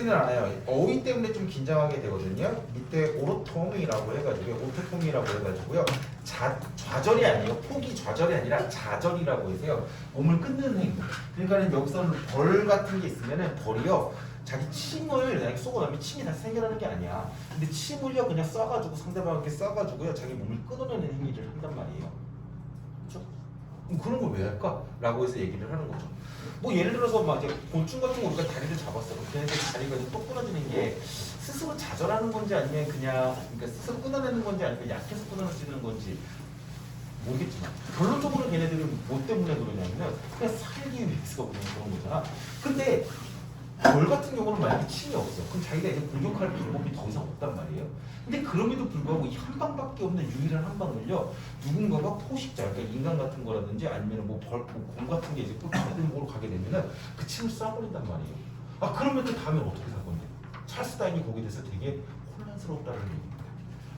는 않아요. 어휘 때문에 좀 긴장하게 되거든요. 밑에 오토토미라고 해가지고요. 오토토미라고 해가지고요. 좌절이 아니에요. 폭이 좌절이 아니라 좌절이라고 해서요. 몸을 끊는 행동. 그러니까 여기서는 벌 같은 게 있으면은 벌이요. 자기 침을 그냥 쏘고 나면 침이 다시 생겨나는 게 아니야. 근데 침을요 그냥 쏴가지고 상대방에게 쏴가지고요 자기 몸을 끊어내는 행위를 한단 말이에요. 그렇죠? 그런 걸 왜 할까? 라고 해서 얘기를 하는 거죠. 뭐 예를 들어서 막 이제 곤충 같은 거 우리가 다리를 잡았어. 그런데 다리가 이제 또 끊어지는 게 스스로 좌절하는 건지 아니면 그냥 그러니까 스스로 끊어내는 건지 아니면 약해서 끊어지는 건지 모르겠지만 결론적으로 걔네들은 뭐 때문에 그러냐면 그냥 살기 위해서 그런 거잖아. 근데 벌 같은 경우는 만약에 침이 없어. 그럼 자기가 이제 공격할 방법이 더 이상 없단 말이에요. 근데 그럼에도 불구하고 이 한 방밖에 없는 유일한 한 방을요 누군가가 포식자, 그러니까 인간 같은 거라든지 아니면 뭐 곰 같은 게 이제 다른 곳으로 가게 되면은 그 침을 쏴버린단 말이에요. 아 그러면 그 다음에 어떻게 살 건데? 찰스 다인이 거기에 대해서 되게 혼란스럽다는 얘기입니다.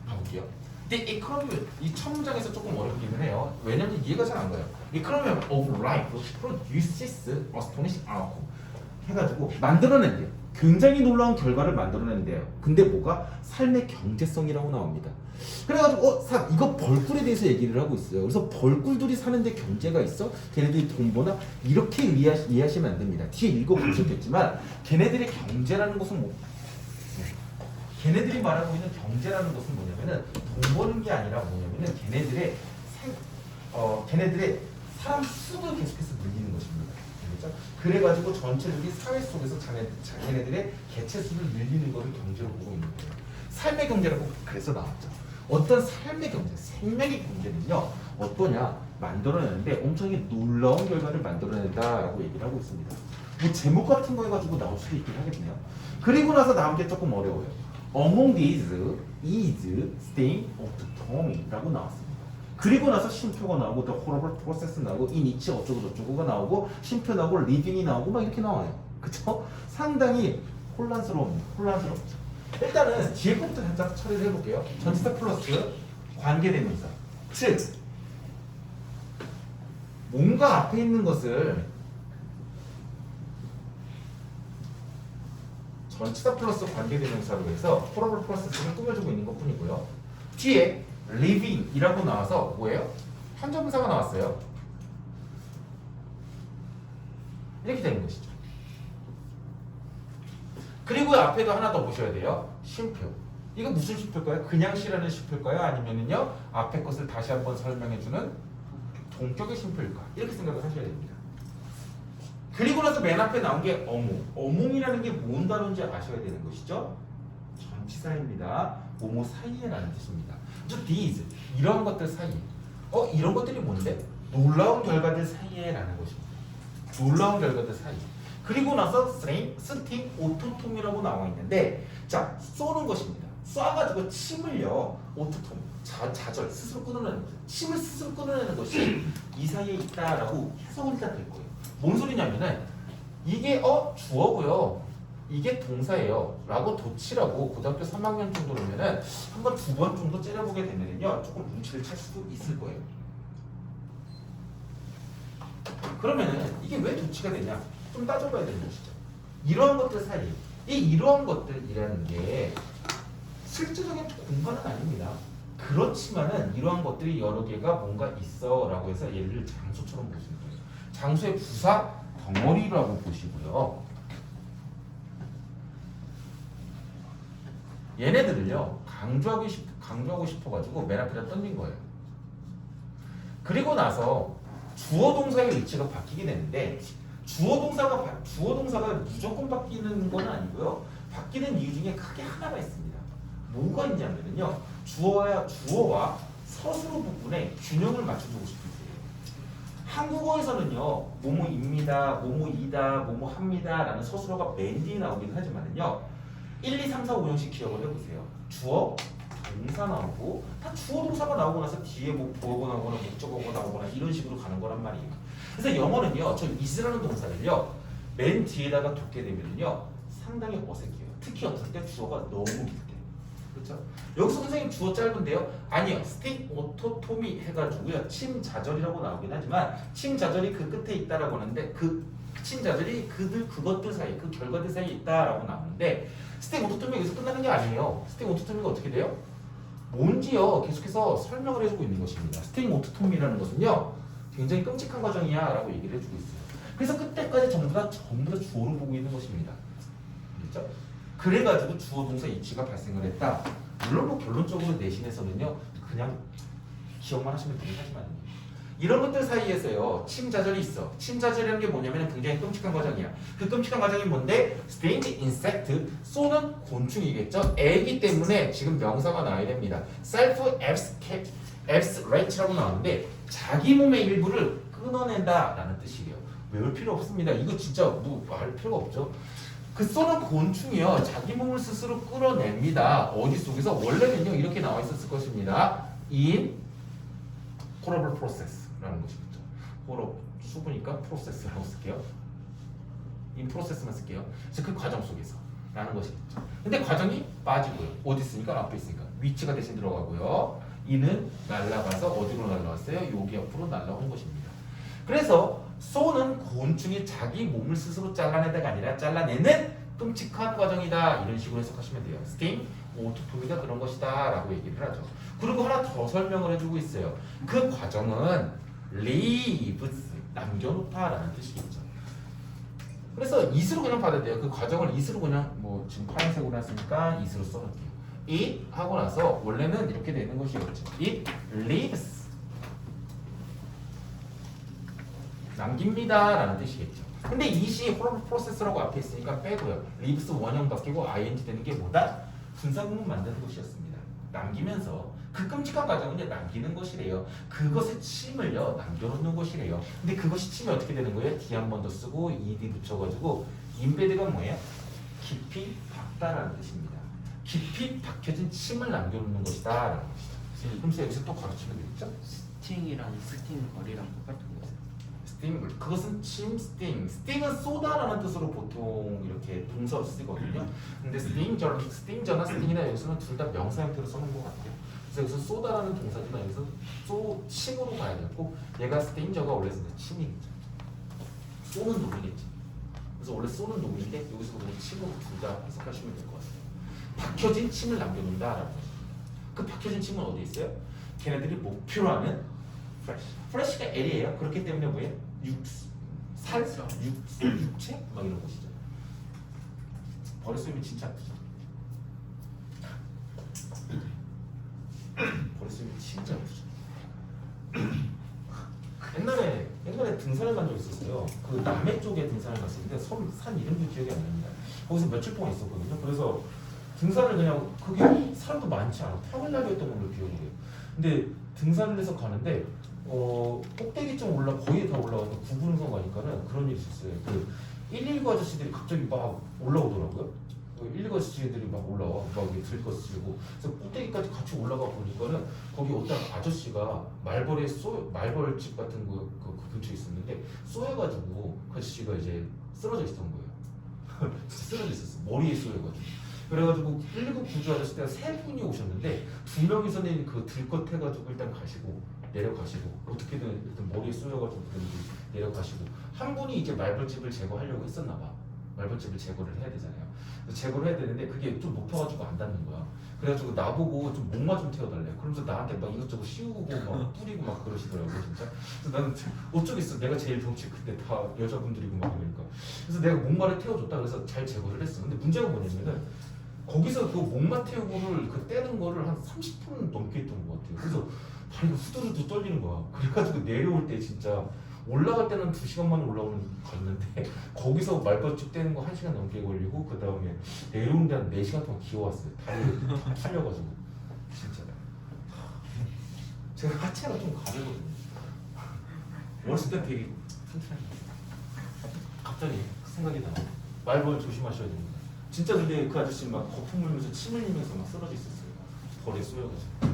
봐볼게요. 근데 economy 이 첫 문장에서 조금 어렵기는 해요. 왜냐면 이해가 잘 안 가요. economy of life produces astonishing outcome. 해가지고 만들어낸대요. 굉장히 놀라운 결과를 만들어낸대요. 근데 뭐가? 삶의 경제성이라고 나옵니다. 그래가지고 이거 벌꿀에 대해서 얘기를 하고 있어요. 그래서 벌꿀들이 사는데 경제가 있어? 걔네들이 돈 버나? 이렇게 이해하시면 안 됩니다. 뒤에 읽어보셨겠지만 걔네들의 경제라는 것은 뭐 걔네들이 말하고 있는 경제라는 것은 뭐냐면은 돈 버는 게 아니라 뭐냐면은 걔네들의 사람 수를 계속해서 늘리는 것입니다. 그렇죠? 그래가지고 전체적인 사회 속에서 자기네들의 개체 수를 늘리는 것을 경제로 보고 있는 거예요. 삶의 경제라고 그래서 나왔죠. 어떤 삶의 경제, 생명의 경제는요 어떠냐 만들어내는데 엄청나게 놀라운 결과를 만들어낸다라고 얘기를 하고 있습니다. 뭐 제목 같은 거 해가지고 나올 수도 있긴 하겠네요. 그리고 나서 나온 게 조금 어려워요. Among these is staying autonomy라고 나왔습니다. 그리고 나서 쉼표가 나오고 the horrible process 나오고 in each 어쩌고 저쩌고가 나오고 쉼표 나오고 living이 나오고 막 이렇게 나와요. 그쵸? 상당히 혼란스럽죠. 일단은 뒤에 것부터 살짝 처리를 해볼게요. 전치사 플러스 관계대명사. 즉 뭔가 앞에 있는 것을 전치사 플러스 관계대명사로 해서 horrible process를 꾸며주고 있는 것 뿐이고요. 뒤에 living이라고 나와서 뭐예요? 현재분사가 나왔어요. 이렇게 되는 것이죠. 그리고 앞에도 하나 더 보셔야 돼요. 쉼표. 이거 무슨 쉼표일까요? 그냥 시라는 쉼표일까요? 아니면은요 앞에 것을 다시 한번 설명해주는 동격의 쉼표일까? 이렇게 생각을 하셔야 됩니다. 그리고 나서 맨 앞에 나온 게 어몽. 어몽이라는 게 뭔 단어인지 아셔야 되는 것이죠. 전치사입니다. 뭐뭐 사이에라는 뜻입니다. these 이런 것들 사이. 이런 것들이 뭔데? 놀라운 결과들 사이에라는 것입니다. 놀라운 결과들 사이. 그리고 나서 스팅 오토톰이라고 나와 있는데 자 쏘는 것입니다. 쏴가지고 침을요 오토톰 좌절 스스로 끊어내는 거죠. 침을 스스로 끊어내는 것이 이 사이에 있다라고 해석을 일단 될 거예요. 뭔 소리냐면은 이게 주어고요. 이게 동사예요. 라고 도치라고 고등학교 3학년 정도로면은 한번 2번 정도 째려보게 되면은요 조금 눈치를 챌 수도 있을 거예요. 그러면은 이게 왜 도치가 되냐? 좀 따져봐야 되는 것이죠. 이러한 것들 사이, 이러한 것들이라는 게 실질적인 공간은 아닙니다. 그렇지만은 이러한 것들이 여러 개가 뭔가 있어라고 해서 얘를 장소처럼 보시는 거예요. 장소의 부사 덩어리라고 보시고요. 얘네들을요 강조하고 싶어가지고 맨 앞에다 던진 거예요. 그리고 나서 주어 동사의 위치가 바뀌게 되는데 주어 동사가 무조건 바뀌는 건 아니고요. 바뀌는 이유 중에 크게 하나가 있습니다. 뭐가 있냐면요. 주어와 서술어 부분에 균형을 맞춰주고 싶은 거예요. 한국어에서는요. 뭐뭐입니다, 뭐뭐이다, 뭐뭐합니다 라는 서술어가 맨 뒤에 나오긴 하지만요. 1, 2, 3, 4, 5, 6씩 기억을 해보세요. 주어, 동사 나오고 다 주어 동사가 나오고 나서 뒤에 뭐 보어가 나오거나 목적어가 나오거나 이런 식으로 가는 거란 말이에요. 그래서 영어는요. 저 is라는 동사를요. 맨 뒤에다가 두게 되면요. 상당히 어색해요. 특히 어떨 때 주어가 너무 길 때. 그렇죠? 여기서 선생님 주어 짧은데요? 아니요. 스틱 오토토미 해가지고요. 침자절이라고 나오긴 하지만 침자절이 그 끝에 있다라고 하는데 그 친자들이 그것들 사이, 그 결과들 사이에 있다라고 나오는데 스테임 오토토미 여기서 끝나는 게 아니에요. 스테임 오토토미가 어떻게 돼요? 뭔지요? 계속해서 설명을 해주고 있는 것입니다. 스테임 오토토미라는 것은요, 굉장히 끔찍한 과정이야 라고 얘기를 해주고 있어요. 그래서 그때까지 전부 다 주어로 보고 있는 것입니다. 그렇죠? 그래가지고 주어 동사 이치가 발생을 했다. 물론 뭐 결론적으로 내신에서는요, 그냥 기억만 하시면 되긴 하지만 이런 것들 사이에서요, 침자절이 있어. 침자절이라는 게 뭐냐면 굉장히 끔찍한 과정이야. 그 끔찍한 과정이 뭔데? strange insect, 쏘는 곤충이겠죠? 애기 때문에 지금 명사가 나와야 됩니다. self-abstrate라고 나오는데 자기 몸의 일부를 끊어낸다 라는 뜻이에요. 외울 필요 없습니다. 이거 진짜 뭐 말 필요가 없죠. 그 쏘는 곤충이요, 자기 몸을 스스로 끌어냅니다. 어디 속에서? 원래는요 이렇게 나와 있었을 것입니다. in horrible process라는 것이겠죠. horrible 수부니까 process라고 쓸게요. in process만 쓸게요. 그래서 그 과정 속에서 라는 것이겠죠. 근데 과정이 빠지고요. 어디 있으니까? 앞에 있으니까 위치가 대신 들어가고요. 이는 날아가서 어디로 날아왔어요? 여기 옆으로 날아온 것입니다. 그래서 쏘는 곤충이 자기 몸을 스스로 잘라내다가 아니라 잘라내는 끔찍한 과정이다. 이런 식으로 해석하시면 돼요. 스팅, 오토토미가 그런 것이다 라고 얘기를 하죠. 그리고 하나 더 설명을 해주고 있어요. 그 과정은 leaves, 남겨놓다라는 뜻이겠죠. 그래서 it으로 그냥 받아야 돼요. 그 과정을 it으로 그냥 뭐 지금 파란색으로 했으니까 it으로 써놓을게요. it 하고 나서 원래는 이렇게 되는 것이었죠. it leaves, 남깁니다 라는 뜻이겠죠. 근데 it이 horrible process라고 앞에 있으니까 빼고요. leaves 원형 바뀌고 ing 되는 게 뭐다? 분사구문 만드는 것이었습니다. 남기면서 그 끔찍한 과정은 이제 남기는 것이래요. 그것의 침을요 남겨놓는 것이래요. 근데 그것이 침이 어떻게 되는 거예요? D 한 번 더 쓰고 ed 붙여가지고 embedd가 뭐예요? 깊이 박다라는 뜻입니다. 깊이 박혀진 침을 남겨놓는 것이다 라는 것이죠. 그럼 여기서 또 가르치면 되겠죠? 스팅이랑 스팅 거리랑 똑같은 거죠. 스팅, 그것은 침, 스팅. 스팅은 쏘다라는 뜻으로 보통 이렇게 동사로 쓰거든요. 근데 스팅저나 스팅이나 여기서는 둘 다 명사 형태로 써놓은 것 같아요. 그래서 여기서 쏘다라는 동사지만 여기서 침으로 가야 되고, 얘가 스팅저가 원래 침이겠죠. 쏘는 놈이겠지. 그래서 원래 쏘는 놈인데 여기서 그냥 침으로 둘 다 해석하시면 될 것 같아요. 박혀진 침을 남겨놓는다라는 거죠. 그 박혀진 침은 어디 있어요? 걔네들이 목표로 하는 프레시가 L이에요. 그렇기 때문에 뭐예요? 육체? 막 이런 것이죠. 버렸으면 진짜 아프죠. 버렸으면 진짜 아프죠. 옛날에 등산을 간 적 있었어요. 그 남해 쪽에 등산을 갔었는데 산 이름도 기억이 안 납니다. 거기서 며칠 동안 있었거든요. 그래서 등산을 그냥 그게 사람도 많지 않아. 평일날이었던 걸로 기억을 해요. 근데 등산을 해서 가는데 꼭대기쯤 거의 다 올라가서 구분선 가니까는 그런 일이 있었어요. 그 119 아저씨들이 갑자기 막 올라오더라고요. 119 아저씨들이 막 올라와, 막 들것쓰고. 그래서 꼭대기까지 같이 올라가 보니까는 거기 어떤 아저씨가 말벌집 같은 그 근처에 있었는데 쏘여가지고 그 아저씨가 이제 쓰러져 있었던 거예요. 쓰러져 있었어. 머리에 쏘여가지고. 그래가지고 119 구조 아저씨가 3분이 오셨는데 2명이서는 그 들것 해가지고 일단 가시고 내려가시고 어떻게든 일단 머리에 쏘여가지고 내려가시고 한 분이 이제 말벌집을 제거하려고 했었나봐. 말벌집을 제거를 해야 되잖아요. 제거를 해야 되는데 그게 좀 높아가지고 안 닿는 거야. 그래가지고 나보고 좀 목마 좀 태워달래. 그러면서 나한테 막 이것저것 씌우고 막 뿌리고 막 그러시더라고 진짜. 그래서 나는 어쩌겠어. 내가 제일 덩치 큰데 다 여자분들이고 막 이러니까. 그래서 내가 목마를 태워줬다. 그래서 잘 제거를 했어. 근데 문제가 뭐냐면은 거기서 그 목마 태우고를 그 떼는 거를 한 30분 넘게 했던 것 같아요. 그래서 다리가 후두두두 떨리는 거야. 그래가지고 내려올 때 진짜 올라갈 때는 2시간 만에 갔는데 거기서 말벌집 떼는 거 1시간 넘게 걸리고 그 다음에 내려오는 데 한 4시간 동안 기어왔어요. 다리 다 탈려가지고 진짜. 제가 하체가 좀 가늘거든요. 어렸을 때 되게 튼튼한 거. 갑자기 생각이 나. 말벌 조심하셔야 됩니다. 진짜 근데 그 아저씨 막 거품 물면서 침 흘리면서 막 쓰러져 있었어요. 벌에 쏘여가지고.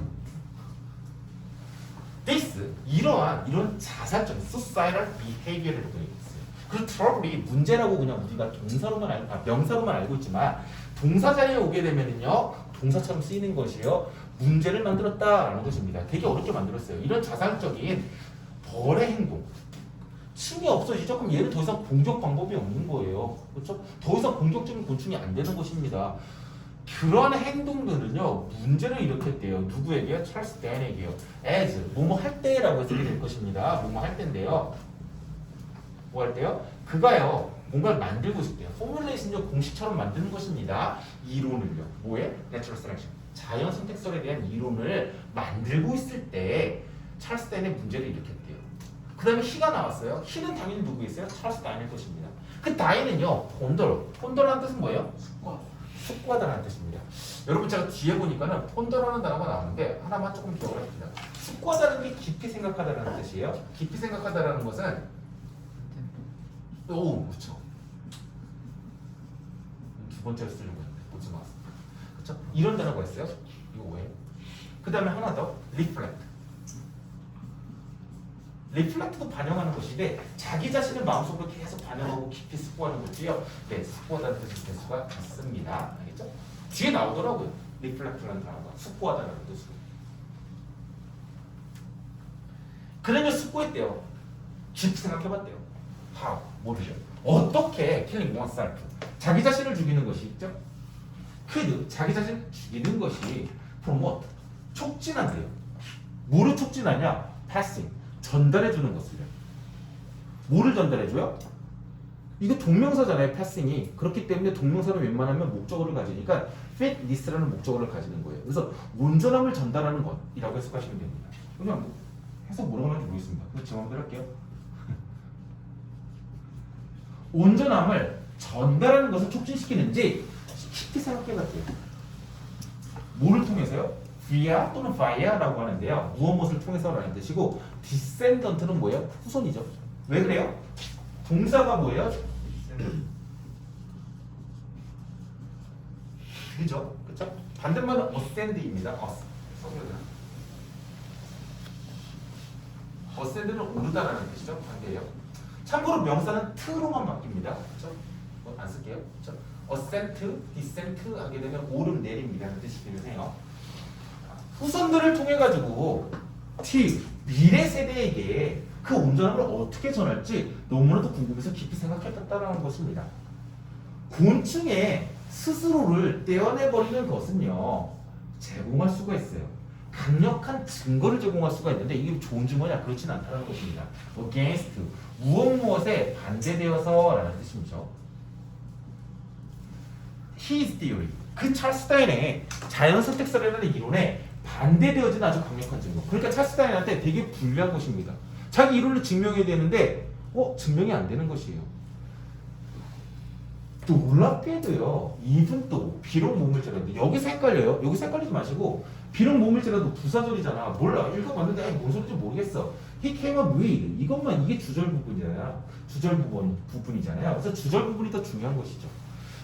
이런 자살적인 suicidal behavior을 보고 있어요. 그 트러블이 문제라고 그냥 우리가 명사로만 알고 있지만 동사 자리에 오게 되면은요 동사처럼 쓰이는 것이요 문제를 만들었다라는 것입니다. 되게 어렵게 만들었어요. 이런 자살적인 벌의 행동, 층이 없어지죠? 그럼 얘는 더 이상 공격 방법이 없는 거예요. 그렇죠? 더 이상 공격적인 곤충이 안 되는 것입니다. 그러한 행동들은요 문제를 일으켰대요. 누구에게요? 찰스 댄에게요. as 뭐뭐 할 때라고 해석이 될 것입니다. 뭐뭐 할 때인데요. 뭐 할 때요? 그가요 뭔가를 만들고 싶대요. 포뮬레이션요 공식처럼 만드는 것입니다. 이론을요. 뭐에? 내추럴 셀렉션. 자연 선택설에 대한 이론을 만들고 있을 때 찰스 댄의 문제를 일으켰대요. 그 다음에 히가 나왔어요. 히는 당연히 누구겠어요? 찰스 다인일 것입니다. 그 다인은요 폰더라는 뜻은 뭐예요? 숙고하다라는 뜻입니다. 여러분 제가 뒤에 보니까는 폰더라는 단어가 나오는데 하나만 조금 기억을 합니다. 숙고하다는 게 깊이 생각하다라는 뜻이에요. 깊이 생각하다라는 것은 그렇죠. 두 번째로 쓰려고 했는데 보지 마세요. 그렇죠? 이런 단어가 있어요. 이거 왜? 그 다음에 하나 더 리플렉트. 리플렉트도 반영하는 것인데 자기 자신을 마음속으로 계속 반영하고 깊이 숙고하는 거지요. 네, 숙고하다는 뜻이 될 수가 있습니다. 알겠죠? 뒤에 나오더라고요. 리플렉트라는 단어가 숙고하다는 뜻으로. 그러면 숙고했대요. 깊이 생각해봤대요. how? 모르죠. 어떻게 killing oneself? 자기 자신을 죽이는 것이 있죠? could 자기 자신을 죽이는 것이 promote 촉진한대요. 뭐를 촉진하냐? passing 전달해주는 것을요. 뭐를 전달해줘요? 이거 동명사잖아요. passing이. 그렇기 때문에 동명사는 웬만하면 목적어를 가지니까 fit this라는 목적어를 가지는 거예요. 그래서 온전함을 전달하는 것이라고 해석하시면 됩니다. 그냥 뭐 해석 뭐라고 하는지 모르겠습니다. 그래서 제 마음대로 할게요. 온전함을 전달하는 것을 촉진시키는지 쉽게 생각해봤대요. 뭐를 통해서요? via 또는 via라고 하는데요. 무엇을 통해서라는 뜻이고 descendant는 뭐예요? 후손이죠. 왜 그래요? 동사가 뭐예요? 그죠? 그쵸? 반대말은 ascend입니다. ascend는 오르다라는 뜻이죠. 반대예요. 참고로 명사는 t로만 바뀝니다. 그렇죠? 안 쓸게요. 그렇죠? ascent, descent 하게 되면 오름 내립니다. 그 뜻이기는 해요. 후손들을 통해 가지고 미래 세대에게 그 온전함을 어떻게 전할지 너무나도 궁금해서 깊이 생각했다라는 것입니다. 곤충의 스스로를 떼어내버리는 것은요 제공할 수가 있어요. 강력한 증거를 제공할 수가 있는데 이게 좋은 증거냐? 그렇진 않다는 것입니다. against 무엇에 반대되어서라는 뜻이죠. His theory 그 찰스 다인의 자연 선택설이라는 이론에 반대되어진 아주 강력한 증거. 그러니까 찰스 다인한테 되게 불리한 것입니다. 자기 이론을 증명해야 되는데 증명이 안 되는 것이에요. 놀랍게도요. 이분 또 비록 몸을 찌라도 여기서 헷갈려요. 여기서 헷갈리지 마시고 비록 몸을 찌라도 부사절이잖아. 몰라. 읽어봤는데 뭔 소리인지 모르겠어. He came up with 이것만 이게 주절 부분이잖아요. 주절 부분이잖아요. 그래서 주절 부분이 더 중요한 것이죠.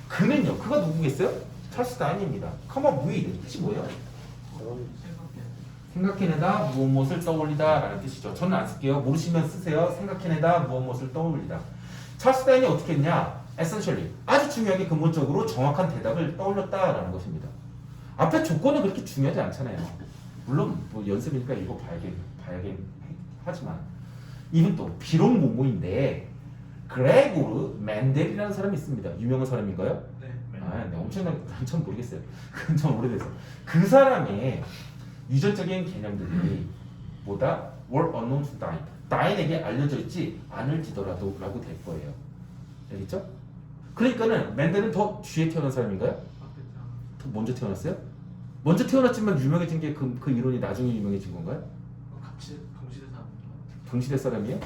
그는요. 그가 누구겠어요? 찰스 다인입니다. come up with 뜻이 뭐예요? 생각해내다 무엇을 떠올리다 라는 뜻이죠. 저는 안 쓸게요. 모르시면 쓰세요. 생각해내다 무엇을 떠올리다. 찰스 다인이 어떻게 했냐? essentially 아주 중요하게 근본적으로 정확한 대답을 떠올렸다라는 것입니다. 앞에 조건은 그렇게 중요하지 않잖아요. 물론 뭐 연습이니까 이거 봐야겠 하지만 이분 또 비록 모모인데 그레고르 맨델이라는 사람이 있습니다. 유명한 사람인가요? 네. 네, 엄청 모르겠어요. 그건 좀 오래돼서 그 사람의 유전적인 개념들이 뭐다? were unknown to Dain. 다인에게 알려져 있지 않을지더라도 라고 될 거예요. 알겠죠? 그러니까는 맨델은 더 뒤에 태어난 사람인가요? 더 먼저 태어났어요? 먼저 태어났지만 유명해진 게 그 이론이 나중에 유명해진 건가요? 같이 동시대 사람인가? 동시대 사람이에요?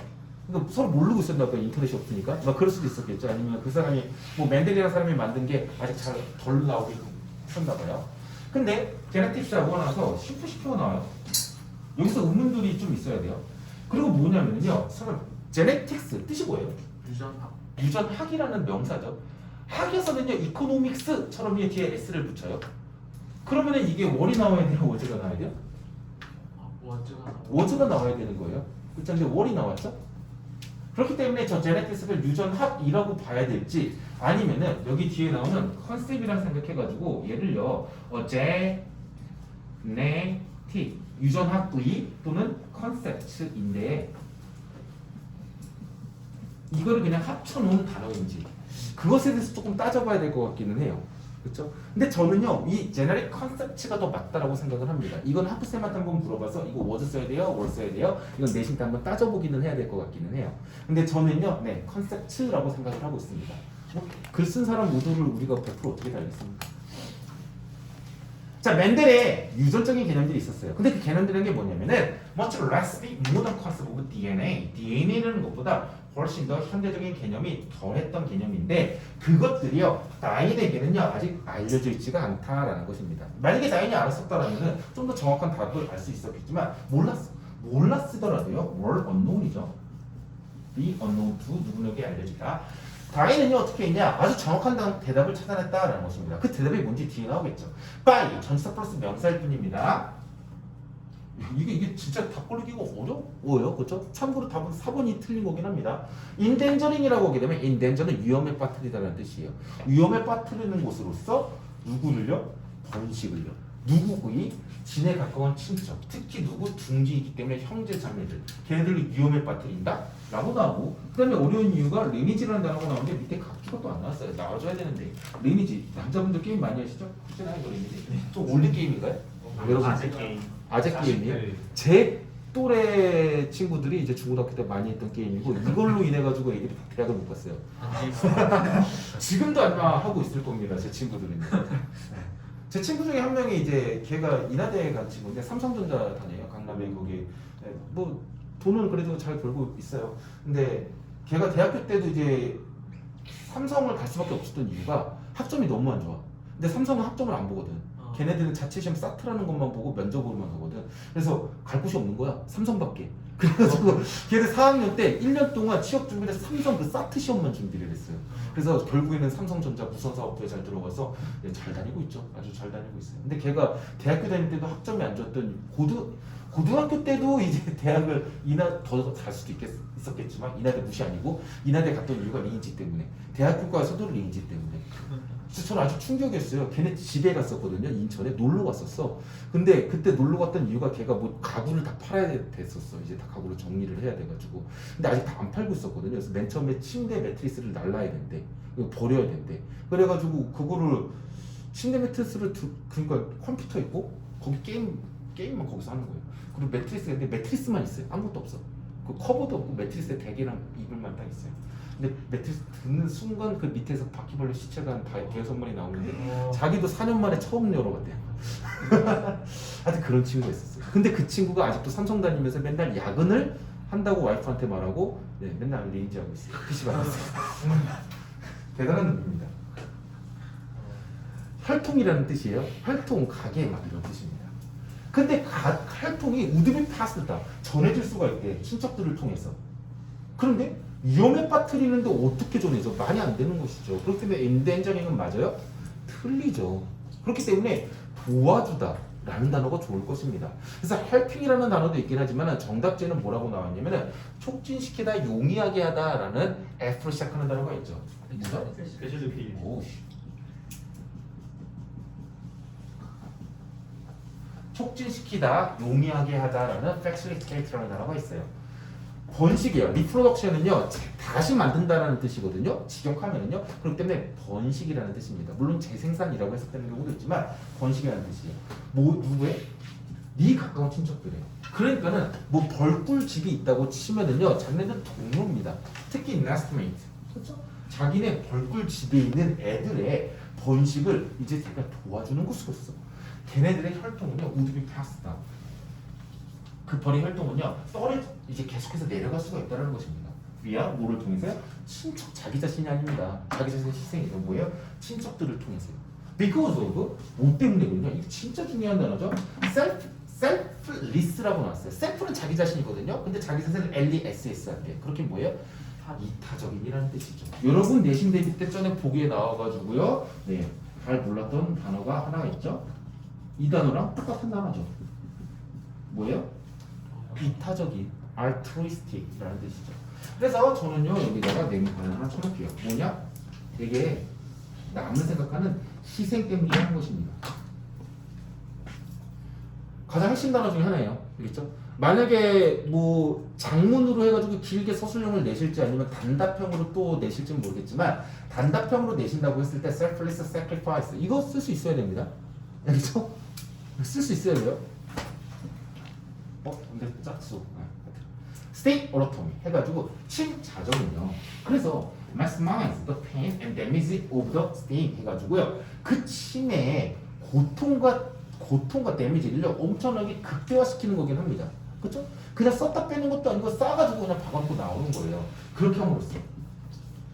그러니까 서로 모르고 있었나 봐요. 인터넷이 없으니까. 막 그럴 수도 있었겠죠. 아니면 그 사람이 뭐 맨델이라는 사람이 만든 게 아직 잘 덜 나오게 했었나 봐요. 근데 제네틱스라고 나서 쉽게 나와요. 여기서 의문들이 좀 있어야 돼요. 그리고 뭐냐면요. 제네틱스 뜻이 뭐예요? 유전학. 유전학이라는 명사죠. 학에서는요 이코노믹스처럼 뒤에 s를 붙여요. 그러면은 이게 월이 나와야 돼요, 워즈가 나와야 돼요? 워즈가 나와야 되는 거예요. 그렇죠? 근데 월이 나왔죠? 그렇기 때문에 저 제네틱스를 유전학이라고 봐야 될지 아니면은 여기 뒤에 나오는 컨셉이라 생각해가지고 얘를요 제네틱 유전학의 또는 컨셉트인데 이거를 그냥 합쳐놓은 단어인지 그것에 대해서 조금 따져봐야 될 것 같기는 해요. 그렇죠? 근데 저는요 이 제너릭 컨셉츠가 더 맞다라고 생각을 합니다. 이건 학부쌤한테 한번 물어봐서 이거 워드 써야 돼요, 월 써야 돼요. 이건 내신 때 한번 따져보기는 해야 될 것 같기는 해요. 근데 저는요, 네 컨셉츠라고 생각을 하고 있습니다. 글 쓴 사람 모두를 우리가 100% 어떻게 다 알겠습니까? 자, 멘델의 유전적인 개념들이 있었어요. 근데 그 개념들은 게 뭐냐면은 much less the modern concept of DNA. DNA라는 것보다 훨씬 더 현대적인 개념이 덜했던 개념인데 그것들이요 다인에게는요 아직 알려져 있지가 않다라는 것입니다. 만약에 다인이 알았었다라면은 좀 더 정확한 답을 알 수 있었겠지만 몰랐으더라도요 were unknown이죠. be unknown to 누구에게 알려지다. 다인은요 어떻게 했냐 아주 정확한 대답을 찾아냈다라는 것입니다. 그 대답이 뭔지 뒤에 나오겠죠. by 전치사 플러스 명사일 뿐입니다. 이게 진짜 답 고르기가 어려워요. 그렇죠? 참고로 답은 4번이 틀린 거긴 합니다. 인덴저링이라고 하게 되면 인덴저는 위험에 빠뜨리다라는 뜻이에요. 위험에 빠뜨리는 곳으로서 누구를요? 번식을요. 누구의 진에 가까운 친척, 특히 누구 둥지이기 때문에 형제 자매들, 걔네들을 위험에 빠뜨린다? 라고 나오고 그 다음에 어려운 이유가 리니지라는 단어가 나오는데 밑에 각주가 또 안 나왔어요. 나와줘야 되는데 리니지, 남자분들 게임 많이 하시죠? 혹시나 이거 리니지? 좀 올드 게임인가요? 여러분 아재 게임이에요? 네. 제 또래 친구들이 이제 중고등학교 때 많이 했던 게임이고 이걸로 인해 가지고 애들이 다 대학을 못 갔어요. 지금도 아마 하고 있을 겁니다. 제 친구들은. 제 친구 중에 한 명이 이제 걔가 인하대에 간 친구인데 삼성전자 다녀요. 강남에 거기 뭐 돈은 그래도 잘 벌고 있어요. 근데 걔가 대학교 때도 이제 삼성을 갈 수밖에 없었던 이유가 학점이 너무 안 좋아. 근데 삼성은 학점을 안 보거든. 걔네들은 자체 시험 사트라는 것만 보고 면접으로만 하거든. 그래서 갈 곳이 없는 거야. 삼성밖에. 그래가지고 걔들 4학년 때 1년 동안 취업 준비를 해서 삼성 그 사트 시험만 준비를 했어요. 그래서 결국에는 삼성전자 무선사업부에 잘 들어가서 잘 다니고 있죠. 아주 잘 다니고 있어요. 근데 걔가 대학교 다닐 때도 학점이 안 좋았던 고등학교 때도 이제 대학을 더 갈 수도 있었겠지만 인하대 무시 아니고 인하대 갔던 이유가 리인지 때문에 대학 교과서도 리인지 때문에 그래서 저는 아주 충격이었어요. 걔네 집에 갔었거든요. 인천에 놀러 갔었어. 근데 그때 놀러 갔던 이유가 걔가 뭐 가구를 다 팔아야 됐었어. 이제 다 가구를 정리를 해야 돼가지고 근데 아직 다 안 팔고 있었거든요. 그래서 맨 처음에 침대 매트리스를 날라야 된대. 이거 버려야 된대. 그래가지고 그거를 침대 매트리스를 그러니까 컴퓨터 있고 거기 게임만 거기서 하는 거예요. 그리고 매트리스가 있는데 매트리스만 있어요. 아무것도 없어. 그 커버도 없고 매트리스에 대게랑 이불만 딱 있어요. 근데 매트리스 듣는 순간 그 밑에서 바퀴벌레 시체가 한 대여섯 마리 나오는데 자기도 4년 만에 처음 열어봤대요. 하여튼 그런 친구가 있었어요. 근데 그 친구가 아직도 삼성 다니면서 맨날 야근을 한다고 와이프한테 말하고 맨날 레인지하고 있어요. PC방 있어요. 대단한 놈입니다. 혈통이라는 뜻이에요. 혈통, 가게 막 이런 뜻입니다. 근데 혈통이 우드비 파스다 전해질 수가 있대. 친척들을 통해서. 그런데 위험에 빠뜨리는데 어떻게 전해져? 말이 안 되는 것이죠. 그렇기 때문에 인덴저링은 맞아요? 틀리죠. 그렇기 때문에 도와주다 라는 단어가 좋을 것입니다. 그래서 helping이라는 단어도 있긴 하지만 정답제는 뭐라고 나왔냐면 촉진시키다, 용이하게 하다 라는 F로 시작하는 단어가 있죠. 뭐죠? 오, 촉진시키다, 용이하게 하다라는 facilitate라는 단어가 있어요. 번식이에요. 리프로덕션은요 다시 만든다라는 뜻이거든요. 직역하면은요. 그렇기 때문에 번식이라는 뜻입니다. 물론 재생산이라고 해석되는 경우도 있지만 번식이라는 뜻이에요. 뭐 누구의? 네 가까운 친척들이에요. 그러니까는 뭐 벌꿀집이 있다고 치면은요 자기네들 동료입니다. 특히 nestmate. 그렇죠? 자기네 벌꿀집에 있는 애들의 번식을 이제 제가 도와주는 것으로서 걔네들의 혈통은요 우드비 파스다. 그 벌의 혈통은요 이제 계속해서 내려갈 수가 있다는 것입니다. 위아 뭐를 통해서? 친척, 자기 자신이 아닙니다. 자기 자신의 희생이죠. 뭐예요? 친척들을 통해서요. Because of 뭐 때문에군요. 이게 진짜 중요한 단어죠. selfless라고 나왔어요. self는 자기 자신이거든요. 근데 자기 자신을 LESS 할게요. 그렇게 뭐예요? 이타적인이라는 뜻이죠. 여러분 내신 대비 때 전에 보기에 나와가지고요. 네, 잘 몰랐던 단어가 하나가 있죠. 이 단어랑 똑같은 단어죠. 뭐예요? 비타적인, altruistic이라는 뜻이죠. 그래서 저는요 여기다가 네모칸 하나 쳐놓을게요. 뭐냐? 되게 남을 생각하는 희생 때문에 하는 것입니다. 가장 핵심 단어 중에 하나예요. 알겠죠? 만약에 뭐 장문으로 해가지고 길게 서술형을 내실지 아니면 단답형으로 또 내실지는 모르겠지만 단답형으로 내신다고 했을 때 selfless sacrifice 이거 쓸 수 있어야 됩니다. 알겠죠? 쓸 수 있어야 돼요. 근데 짝수. state autonomy 해가지고 침자정은요. 그래서 maximize the pain and damage of the state 해가지고요. 그 침의 고통과 데미지를 엄청나게 극대화시키는 거긴 합니다. 그렇죠? 그냥 썼다 빼는 것도 아니고 싸가지고 그냥 박아놓고 나오는 거예요. 그렇게 함으로써.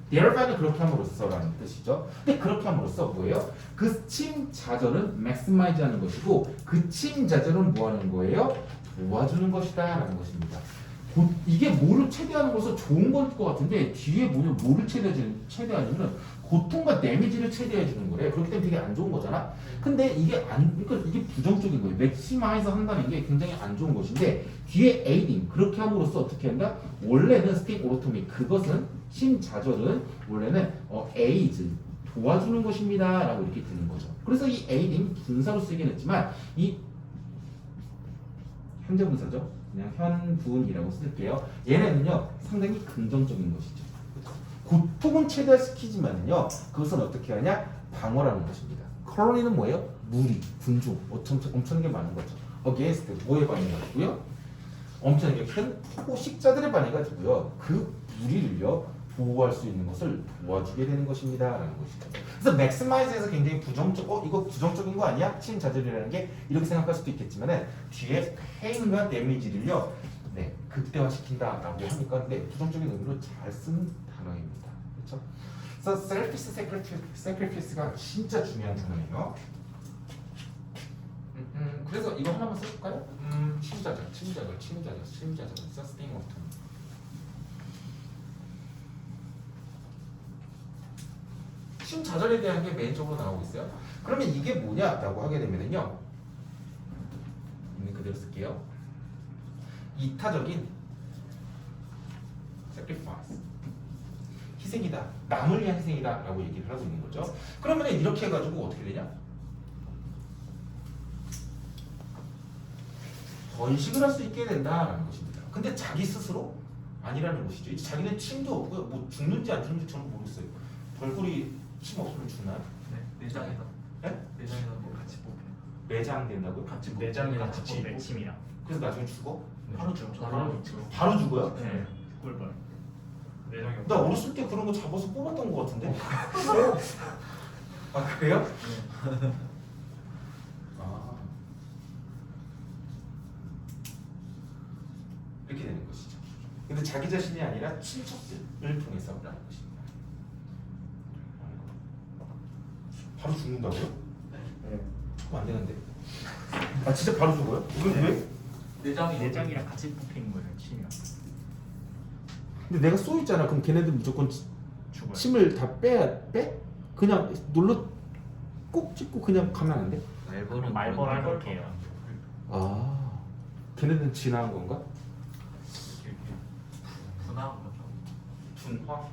thereby 그렇게 함으로써라는 뜻이죠. 근데 그렇게 함으로써 뭐예요? 그 침자절은 maximize 하는 것이고 그 침자절은 뭐 하는 거예요? 도와주는 것이다 라는 것입니다. 이게 뭐를 최대하는 것은 좋은 걸 것 같은데 뒤에 뭐를 최대하냐면 고통과 데미지를 최대해 주는 거래. 그렇기 때문에 되게 안 좋은 거잖아. 근데 그러니까 이게 부정적인 거예요. 맥시마이즈 한다는 게 굉장히 안 좋은 것인데 뒤에 에이딩 그렇게 함으로써 어떻게 한다? 원래는 스틱 오토미 그것은 심자절은 원래는 에이즈 도와주는 것입니다라고 이렇게 되는 거죠. 그래서 이 에이딩 분사로 쓰긴 했지만 이 현재 분사죠. 그냥 현분이라고 쓸게요. 얘네는요 상당히 긍정적인 것이죠. 고통은 최대화시키지만요 그것은 어떻게 하냐? 방어라는 것입니다. 컬러리는 뭐예요? 무리, 군중, 엄청나게 많은 거죠. against 뭐에 반해가지고요? 엄청나게 큰 포식자들에 반해가지고요 그 무리를요 보호할 수 있는 것을 도와주게 되는 것입니다 라는 것이죠. 그래서 maximize에서 굉장히 이거 부정적인 거 아니야? 침자절이라는 게 이렇게 생각할 수도 있겠지만은 뒤에 pain과 damage를요 극대화시킨다 라고 하니까 근데 부정적인 의미로 잘 쓴 단어입니다. 그렇죠? 그래서 selfish sacrifice가 진짜 중요한 단어예요. 그래서 이거 하나만 써볼까요? 침자절, sustain autonomy. 침자절에 대한 게 메인적으로 나오고 있어요. 그러면 이게 뭐냐라고 하게 되면요, 있는 그대로 쓸게요. 이타적인 sacrifice, 희생이다, 남을 위한 희생이다라고 얘기를 하고 있는 거죠. 그러면 이렇게 해가지고 어떻게 되냐? 번식을 할 수 있게 된다라는 것입니다. 근데 자기 스스로 아니라는 것이죠. 이제 자기는 침도 없고요. 뭐 죽는지 안 죽는지 저는 모르겠어요. 벌꿀이 침 없으면 죽나요? 네, 내장에다. 네? 내장에다 뭐 같이 뽑혀요. 매장된다고요? 같이 내장이 뽑혀요. 같이 뽑혀요. 침이랑. 그래서 나중에 죽어? 바로 죽죠. 바로 죽어요? 네. 꿀벌. 내장이 나 어렸을 때 그런 거 잡아서 뽑았던 것 같은데? 아 그래요? 아 이렇게 되는 것이죠. 근데 자기 자신이 아니라 친척들을 통해서 라는 것입니다. 바로 죽는다고요? 네. 그럼 안 되는데. 아 진짜 바로 죽어요? 왜? 내장이랑 같이 뽑힌 거예요. 침이랑. 근데 내가 쏘 있잖아. 그럼 걔네들 무조건 죽어요. 침을 다 빼? 그냥 눌러 꼭 찍고 그냥 가면 안 돼? 말벌 그렇게요. 아, 걔네들은 진화한 건가? 분화한 거죠. 분화?